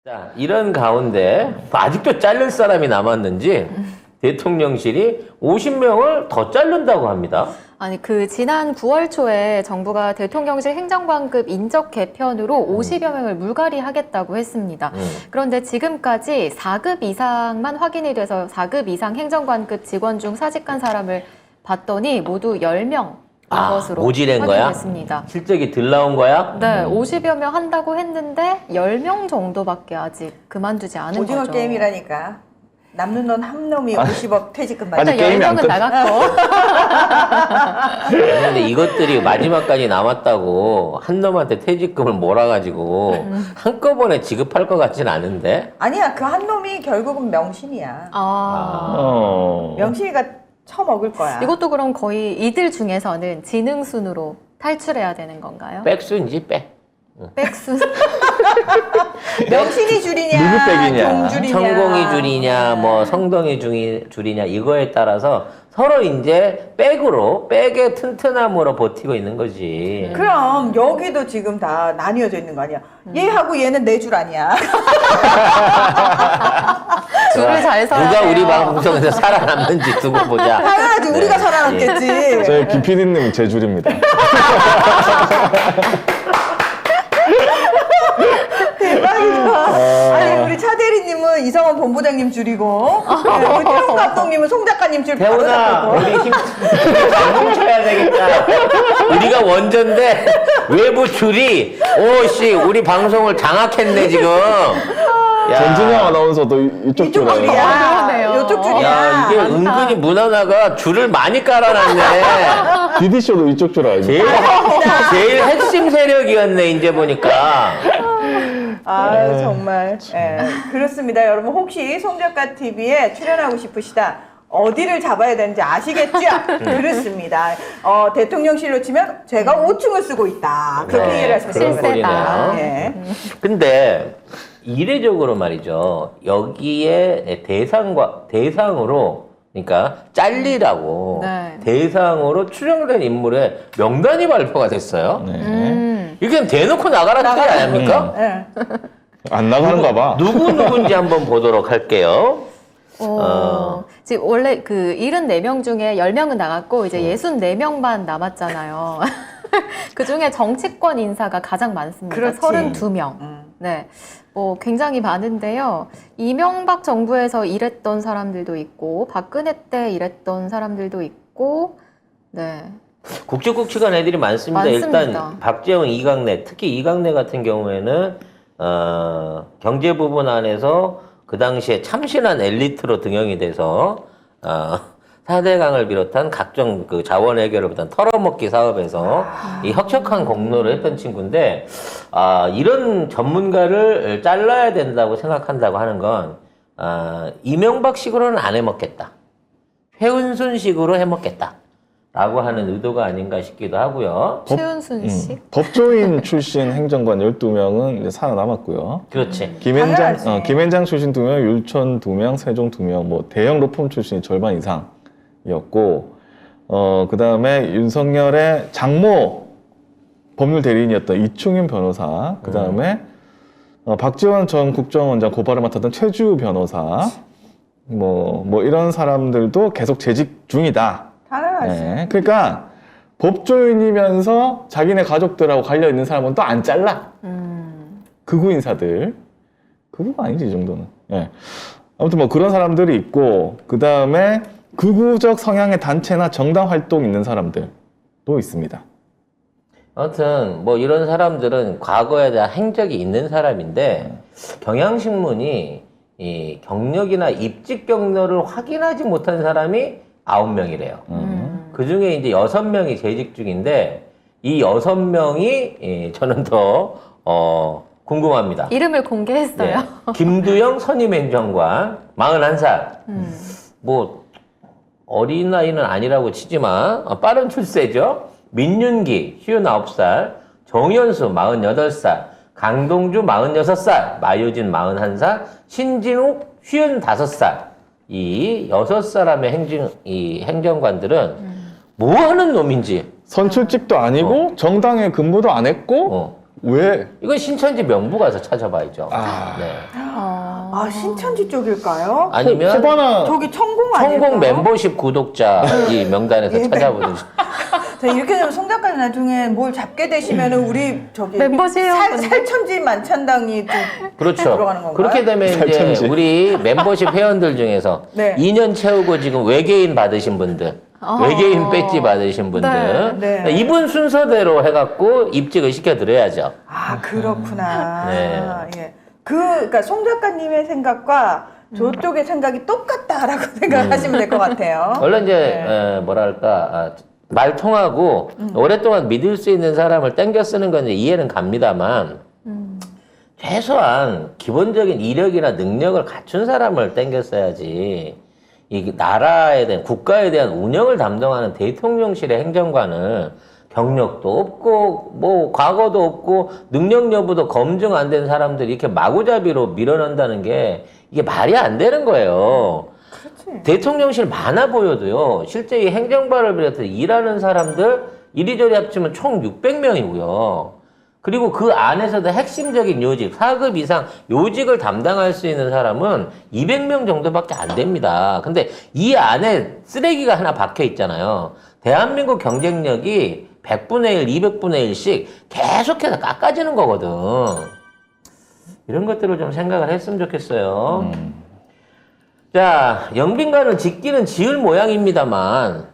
자, 이런 가운데 아직도 자를 사람이 남았는지 대통령실이 50명을 더 자른다고 합니다. 아니, 지난 9월 초에 정부가 대통령실 행정관급 인적 개편으로 50여 명을 물갈이 하겠다고 했습니다. 그런데 지금까지 4급 이상만 확인이 돼서 4급 이상 행정관급 직원 중 사직한 사람을 봤더니 모두 10명. 것으로 모질한 거야? 확인됐습니다. 실적이 덜 나온 거야? 네, 50여 명 한다고 했는데 10명 정도밖에 아직 그만두지 않은 오징어 거죠. 게임이라니까. 남는 놈 한 놈이 50억 퇴직금 받아. 일단 게임이 안 10명은 끝- 나갔고. 그런데 이것들이 마지막까지 남았다고 한 놈한테 퇴직금을 몰아가지고 한꺼번에 지급할 것 같지는 않은데? 아니야, 그 한 놈이 결국은 명신이야. 명신이가 처먹을 거야. 이것도 그럼 거의 이들 중에서는 지능순으로 탈출해야 되는 건가요? 백수인지 백. 백순. 명신이 줄이냐, 누구 백이냐. 경줄이냐. 천공이 줄이냐, 뭐 성동이 줄이냐 이거에 따라서 서로 이제 백의 튼튼함으로 버티고 있는 거지. 그럼 여기도 지금 다 나뉘어져 있는 거 아니야. 얘하고 얘는 내 줄 아니야. 줄을 잘 서야 누가 돼요. 우리 방송에서 살아남는지 두고 보자. 당연하지, 우리가 살아남겠지. 저희 김PD님은 제 줄입니다. 대박이다. 아니, 우리 차 대리님은 이성원 본부장님 줄이고, 네, 우리 태훈 감독님은 송 작가님 줄 바로 태훈아, 잡고. 우리 힘 뭉쳐야 되겠다. 우리가 원조인데 외부 줄이 오씨 우리 방송을 장악했네 지금. 야. 전진영 아나운서도 이쪽 이쪽 줄에. 줄이야. 그러네요. 이쪽 줄이야. 야, 이게 은근히 문화나가 줄을 많이 깔아놨네. DD쇼도 이쪽 줄 알죠? 제일 핵심 세력이었네, 이제 보니까. 아유, 정말. 예, 그렇습니다. 여러분, 혹시 송작가 TV에 출연하고 싶으시다. 어디를 잡아야 되는지 아시겠죠? 그렇습니다. 대통령실로 치면 제가 5층을 쓰고 있다. 그렇게 네, 이해를 하시면 그런 됩니다. 꼴이네요. 예. 근데, 이례적으로 말이죠. 여기에 대상으로, 그러니까 잘리라고 네. 대상으로 추정된 인물의 명단이 발표가 됐어요. 네. 이게 대놓고 나가라 소리 아닙니까? 예. 안 나가는가 봐. 누군지 한번 보도록 할게요. 지금 원래 74명 중에 10명은 나갔고 이제 64명만 남았잖아요. 그 중에 정치권 인사가 가장 많습니다. 그렇지. 32명. 네. 굉장히 많은데요. 이명박 정부에서 일했던 사람들도 있고, 박근혜 때 일했던 사람들도 있고, 네. 국직국직한 애들이 많습니다. 많습니다. 일단 박재홍, 이강래, 특히 이강래 같은 경우에는 경제 부분 안에서 그 당시에 참신한 엘리트로 등용이 돼서 4대강을 비롯한 각종 그 자원 해결을 비롯한 털어먹기 사업에서 이 혁혁한 공로를 했던 친구인데 이런 전문가를 잘라야 된다고 생각한다고 하는 건 이명박식으로는 안 해먹겠다. 최은순식으로 해먹겠다. 라고 하는 의도가 아닌가 싶기도 하고요. 최은순 씨. 법조인 출신 행정관 12명은 이제 살아남았고요. 그렇지. 당연하지. 김현장 출신 2명, 율촌 2명, 세종 2명, 뭐 대형 로펌 출신이 절반 이상이었고, 그 다음에 윤석열의 장모 법률 대리인이었던 이충윤 변호사, 그 다음에 박지원 전 국정원장 고발을 맡았던 최주 변호사, 뭐 이런 사람들도 계속 재직 중이다. 당연하지. 네, 그러니까 법조인이면서 자기네 가족들하고 관련 있는 사람은 또 안 잘라. 극우 인사들. 극우가 아니지 이 정도는. 예. 아무튼 뭐 그런 사람들이 있고 그 다음에 극우적 성향의 단체나 정당 활동 있는 사람들도 있습니다. 아무튼 뭐 이런 사람들은 과거에 대한 행적이 있는 사람인데 경향신문이 이 경력이나 입직 경로를 확인하지 못한 사람이 9명이래요. 그 중에 이제 6명이 재직 중인데 이 6명이 저는 더 궁금합니다. 이름을 공개했어요. 네. 김두영 선임행정관 41살. 뭐 어린 나이는 아니라고 치지만 빠른 출세죠. 민윤기 59살, 정연수 48살, 강동주 46살, 마유진 41살, 신진욱 55살. 이 6사람의 행정관들은 뭐 하는 놈인지. 선출직도 아니고 정당에 근무도 안 했고 왜? 이건 신천지 명부 가서 찾아봐야죠. 아. 네. 아, 신천지 쪽일까요? 아니면 호바나 저기 천공 아닐까요? 성공 멤버십 구독자 이 명단에서 예, 찾아보든지. 자, 이렇게 되면 송 작가님 나중에 뭘 잡게 되시면은 우리 저기 멤버십 살천지 만찬당이 좀 그렇죠. 들어가는 건가요? 그렇게 되면 이제 살천지. 우리 멤버십 회원들 중에서 네. 2년 채우고 지금 외계인 받으신 분들, 외계인 배지 받으신 분들, 네, 네. 이분 순서대로 해갖고 입직을 시켜드려야죠. 아, 그렇구나. 네. 예. 그러니까 송 작가님의 생각과 저쪽의 생각이 똑같다라고 생각하시면 될 것 같아요. 원래 이제 네. 뭐랄까 말 통하고 오랫동안 믿을 수 있는 사람을 땡겨 쓰는 건 이제 이해는 갑니다만 최소한 기본적인 이력이나 능력을 갖춘 사람을 땡겨 써야지. 이 나라에 대한 국가에 대한 운영을 담당하는 대통령실의 행정관을 경력도 없고 뭐 과거도 없고 능력 여부도 검증 안 된 사람들이 이렇게 마구잡이로 밀어넣는다는 게 이게 말이 안 되는 거예요. 그렇지. 대통령실 많아 보여도요. 실제 이 행정관을 비롯해서 일하는 사람들 이리저리 합치면 총 600명이고요. 그리고 그 안에서도 핵심적인 요직, 4급 이상 요직을 담당할 수 있는 사람은 200명 정도밖에 안 됩니다. 근데 이 안에 쓰레기가 하나 박혀 있잖아요. 대한민국 경쟁력이 100분의 1, 200분의 1씩 계속해서 깎아지는 거거든. 이런 것들을 좀 생각을 했으면 좋겠어요. 자, 영빈관을 짓기는 지을 모양입니다만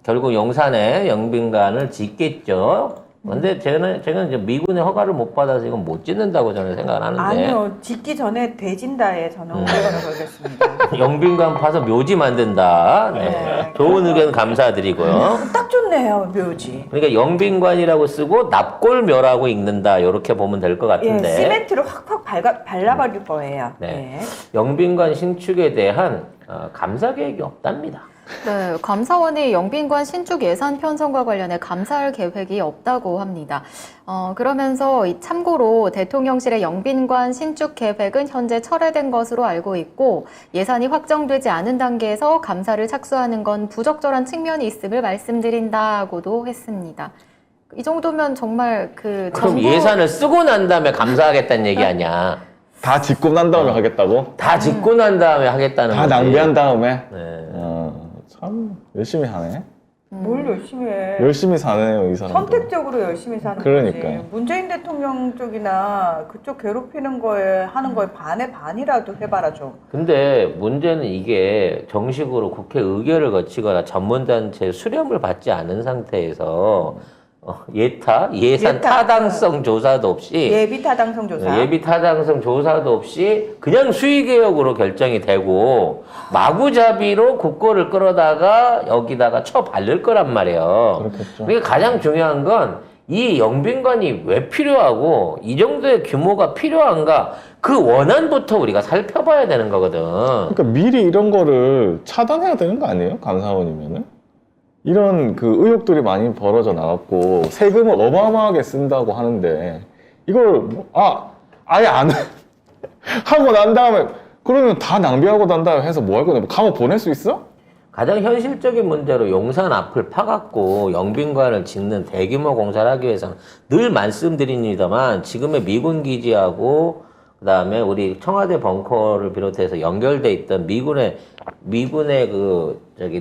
결국 용산에 영빈관을 짓겠죠. 근데 제가 이제 미군의 허가를 못 받아서 이건 못 짓는다고 저는 생각을 하는데. 아니요, 짓기 전에 대진다에 저는 500원을 걸겠습니다. 영빈관 파서 묘지 만든다. 네. 네. 좋은 의견 감사드리고요. 딱 좋네요, 묘지. 그러니까 영빈관이라고 쓰고 납골묘라고 읽는다. 이렇게 보면 될 것 예, 같은데. 시멘트를 확확 발라버릴 거예요. 네. 예. 영빈관 신축에 대한 감사 계획이 없답니다. 네, 감사원이 영빈관 신축 예산 편성과 관련해 감사할 계획이 없다고 합니다. 그러면서 참고로 대통령실의 영빈관 신축 계획은 현재 철회된 것으로 알고 있고 예산이 확정되지 않은 단계에서 감사를 착수하는 건 부적절한 측면이 있음을 말씀드린다고도 했습니다. 이 정도면 정말 그럼 정부- 예산을 쓰고 난 다음에 감사하겠다는 얘기 아니야. 다 짓고 난 다음에 하겠다고? 다 짓고 난 다음에 하겠다는 다 거지. 낭비한 다음에? 네. 참 열심히 사네. 뭘 열심히 해. 열심히 사네요, 이 사람. 선택적으로 열심히 사는 그러니까요. 거지. 문재인 대통령 쪽이나 그쪽 괴롭히는 거에 하는 거에 반의 반이라도 해봐라 좀. 근데 문제는 이게 정식으로 국회 의결을 거치거나 전문단체 수렴을 받지 않은 상태에서 예산 예타. 타당성 조사도 없이 예비 타당성 조사. 예비 타당성 조사도 없이 그냥 수의개혁으로 결정이 되고 마구잡이로 국고를 끌어다가 여기다가 쳐바를 거란 말이에요. 그렇겠죠. 그러니까 가장 중요한 건 이 영빈관이 왜 필요하고 이 정도의 규모가 필요한가 그 원안부터 우리가 살펴봐야 되는 거거든. 그러니까 미리 이런 거를 차단해야 되는 거 아니에요? 감사원이면은? 이런 그 의혹들이 많이 벌어져 나왔고 세금을 어마어마하게 쓴다고 하는데 이걸 아예 안 하고 난 다음에 그러면 다 낭비하고 난 다음에 해서 뭐 할 거냐? 감옥 보낼 수 있어? 가장 현실적인 문제로 용산 앞을 파갖고 영빈관을 짓는 대규모 공사를 하기 위해서는 늘 말씀드립니다만 지금의 미군 기지하고 그다음에 우리 청와대 벙커를 비롯해서 연결돼 있던 미군의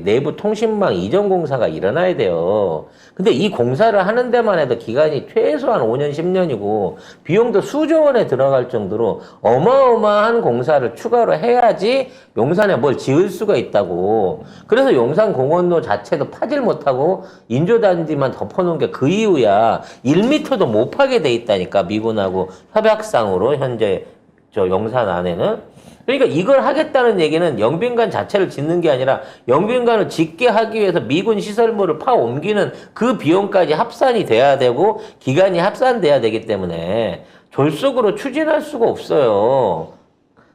내부 통신망 이전 공사가 일어나야 돼요. 근데 이 공사를 하는 데만 해도 기간이 최소한 5년, 10년이고 비용도 수조 원에 들어갈 정도로 어마어마한 공사를 추가로 해야지 용산에 뭘 지을 수가 있다고. 그래서 용산 공원로 자체도 파질 못하고 인조단지만 덮어놓은 게 그 이유야. 1m도 못 파게 돼 있다니까 미군하고 협약상으로 현재 저 용산 안에는. 그러니까 이걸 하겠다는 얘기는 영빈관 자체를 짓는 게 아니라 영빈관을 짓게 하기 위해서 미군 시설물을 파 옮기는 그 비용까지 합산이 돼야 되고 기간이 합산돼야 되기 때문에 졸속으로 추진할 수가 없어요.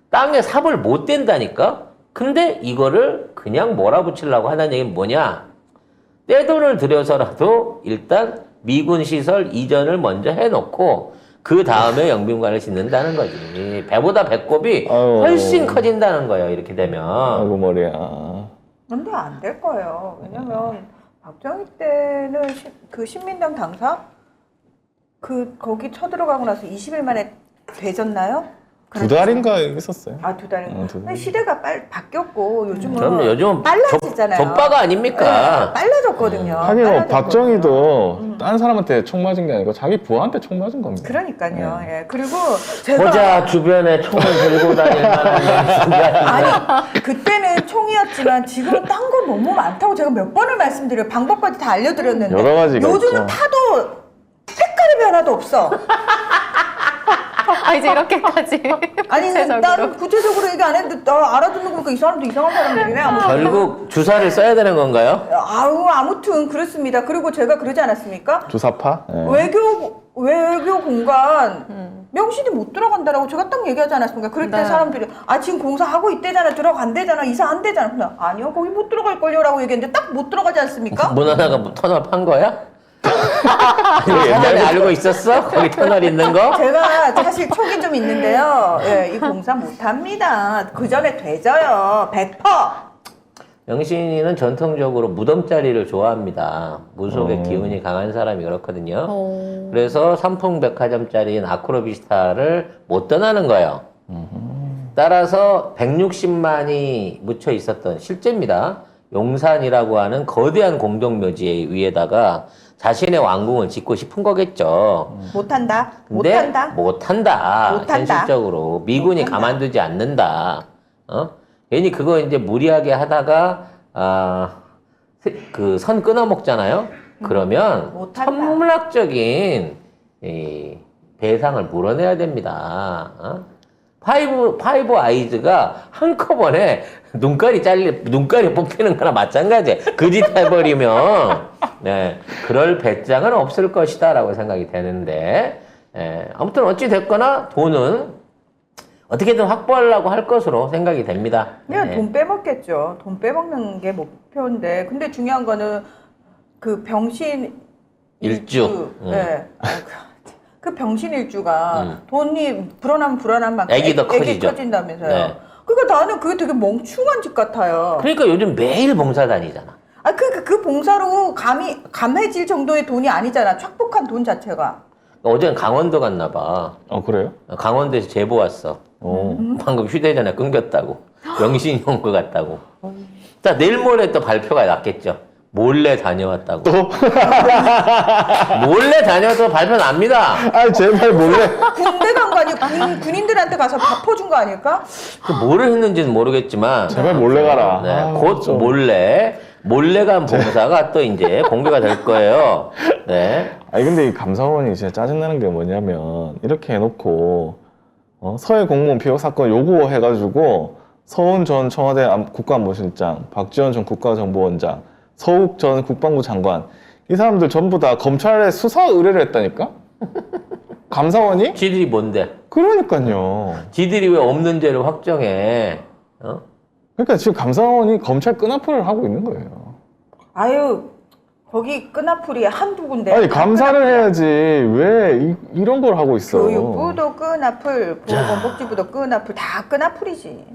땅에 삽을 못 댄다니까? 근데 이거를 그냥 몰아붙이려고 하는 얘기는 뭐냐? 떼돈을 들여서라도 일단 미군 시설 이전을 먼저 해놓고 그 다음에 영빈관을 짓는다는 거지. 배보다 배꼽이 아유. 훨씬 커진다는 거예요. 이렇게 되면. 아이고 머리야. 근데 안 될 거예요. 왜냐면 박정희 때는 그 신민당 당사 거기 쳐들어가고 나서 20일 만에 되졌나요? 2달인가 있었어요. 아, 2달인가. 두 달. 시대가 빨리 바뀌었고 요즘은 그럼요. 요즘은 빨라지잖아요. 족바가 아닙니까? 네, 빨라졌거든요. 하긴 뭐 빨라졌거든요. 박정희도 다른 사람한테 총 맞은 게 아니고 자기 부하한테 총 맞은 겁니다. 그러니까요. 네. 예. 그리고 제가 보자 주변에 총을 들고 다닐 만한 아니 그때는 총이었지만 지금은 딴 거 너무 많다고 제가 몇 번을 말씀드려요. 방법까지 다 알려드렸는데 여러 가지가 요즘은 있죠. 타도 색깔의 변화도 없어. 아, 이제 이렇게까지. 아니 구체적으로. 난 구체적으로 얘기 안 했는데 나 알아듣는 거 보니까 이 사람도 이상한 사람들이네. 아무튼. 결국 주사를 써야 되는 건가요? 아무튼 그렇습니다. 그리고 제가 그러지 않았습니까? 주사파? 예. 외교 공간 명신이 못 들어간다라고 제가 딱 얘기하지 않았습니까? 그럴 때 네. 사람들이 지금 공사하고 있대잖아, 들어간대잖아, 이사 안 되잖아. 그냥 아니요, 거기 못 들어갈 걸요라고 얘기했는데 딱 못 들어가지 않습니까? 문 하나가 뭐 터널 판 거야? 사전에 알고 있었어? 거기 터널 있는 거? 제가 사실 촉이 좀 있는데요. 예, 이 공사 못 합니다. 그 전에 되져요, 100%. 영신이는 전통적으로 무덤자리를 좋아합니다. 무속의 어. 기운이 강한 사람이 그렇거든요. 어. 그래서 삼풍백화점짜리인 아크로비스타를 못 떠나는 거예요. 따라서 160만이 묻혀 있었던 실제입니다. 용산이라고 하는 거대한 공동묘지 위에다가 자신의 왕궁을 짓고 싶은 거겠죠. 못한다. 근데 못한다. 못한다. 못한다. 현실적으로 미군이 못한다. 가만두지 않는다. 괜히 그거 이제 무리하게 하다가 그 선 끊어 먹잖아요. 그러면 못한다. 천문학적인 이 배상을 물어내야 됩니다. 파이브 아이즈가 한꺼번에 눈깔이 뽑히는 거나 마찬가지예요. 그 짓 해버리면 네, 그럴 배짱은 없을 것이다라고 생각이 되는데 아무튼 어찌 됐거나 돈은 어떻게든 확보하려고 할 것으로 생각이 됩니다. 그냥 네. 돈 빼먹겠죠. 돈 빼먹는 게 목표인데. 근데 중요한 거는 그 병신 일주. 예. 그 병신 일주가 돈이 불어나면 불어난 만큼 액이 더 커지죠. 커진다면서요. 네. 그러니까 나는 그게 되게 멍충한 짓 같아요. 그러니까 요즘 매일 봉사 다니잖아. 그 봉사로 감해질 정도의 돈이 아니잖아. 착복한 돈 자체가. 어제는 강원도 갔나 봐. 그래요? 강원도에서 제보 왔어. 방금 휴대전화 끊겼다고. 영신이 온 것 같다고. 자, 내일 모레 또 발표가 났겠죠. 몰래 다녀왔다고. 또? 몰래 다녀도 발표 납니다. 아 제발 몰래. 군대 간 거 아니야? 군인들한테 가서 밥 퍼준 거 아닐까? 그 뭐를 했는지는 모르겠지만. 제발 몰래 가라. 네, 아, 곧 좀. 몰래 간 봉사가 또 이제 공개가 될 거예요. 네. 아니 근데 이 감사원이 진짜 짜증나는 게 뭐냐면 이렇게 해놓고 서해 공무원 피격 사건 요구 해가지고 서훈 전 청와대 국가안보실장, 박지원 전 국가정보원장, 서욱 전 국방부 장관 이 사람들 전부 다 검찰에 수사 의뢰를 했다니까? 감사원이? 지들이 뭔데? 그러니까요. 지들이 왜 없는 죄를 확정해? 그러니까 지금 감사원이 검찰 끈앞을 하고 있는 거예요. 아유, 거기 끈앞풀이 한두 군데. 아니 감사를 해야지 왜 이런 걸 하고 있어? 교육부도 끈앞풀, 보건복지부도 끈앞풀, 다 끈앞풀이지.